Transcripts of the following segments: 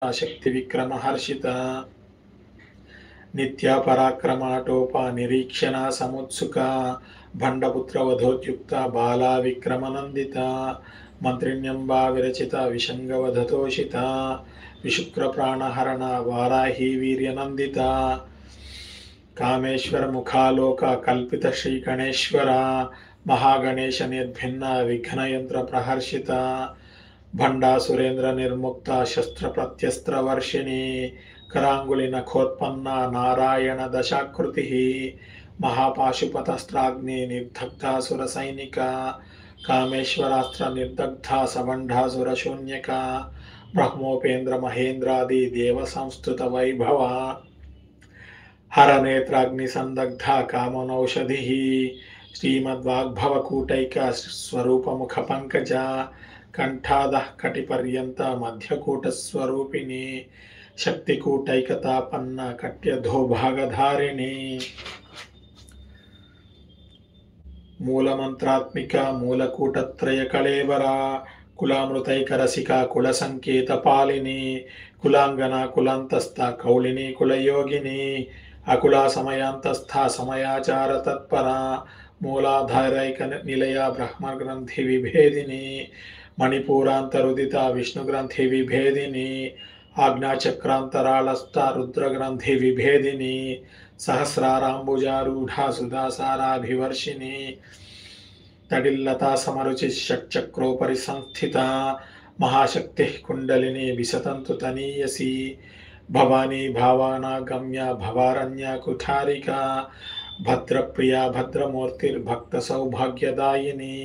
शक्ति विक्रम हर्षिता नित्या पराक्रमाटोपा निरीक्षणा समुत्सुका भंडपुत्र वधोद्युक्ता बाला विक्रमनंदिता मंत्रिण्यंबा विरचिता विशंगवधतोषिता विशुक्र प्राणहरणा वाराही वीर्यनंदिता कामेश्वर मुखालोका कल्पित श्री गणेश्वरा महागणेश निर्भिन्ना विघ्नयंत्र प्रहर्षिता भंडा सुरेंद्र निर्मुक्ता शस्त्र प्रत्यस्त्र वर्षिणी करांगुली नखोत्पन्ना नारायण दशाकृति महापाशुपतस्त्राग्नि निर्दग्धा सुर सैनिका कामेश्वरास्त्र निर्दग्धा सवंढा सुर शून्यका ब्रह्मोपेन्द्र महेन्द्रादि देव संस्तुत वैभवा हर नेत्राग्नि संदग्धा कामनौषधि श्रीमद्वाग्भवकूटैका स्वरूप मुख पंकजा कंठादः कटिपर्यंत मध्यकूट स्वरूपिणी शक्तिकूटैकतापन्न कट्यधो भागधारिणी मूलमंत्रात्मिका मूलकूटत्रय कलेवरा कुलामृतैकरसिका कुलसंकेतपालिनी कुलांगना कुलांतस्था कौलिनी कुलयोगिनी अकुला समयांतस्था समयाचार तत्परा मूलाधारैक निलया ब्रह्म ग्रंथि विभेदिनी मणिपूरांतरुदिता विष्णु ग्रंथि विभेदिनी आज्ञाचक्रांतरालस्था रुद्र ग्रंथि विभेदिनी सहस्रारांबुजारूढ़ा सुधासाराभिवर्षिणी तडिल्लता समरुचि षट्चक्रोपरि संस्थिता महाशक्ति कुंडलिनी विसतंतु तनीयसी भवानी भावानागम्या भवारण्या कुठारिका भद्रप्रिया भद्रमूर्तिर्भक्त सौभाग्यदायिनी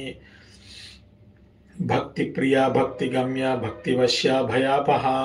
भक्ति प्रिया भक्तिगम्या भक्तिवश्या भयापहा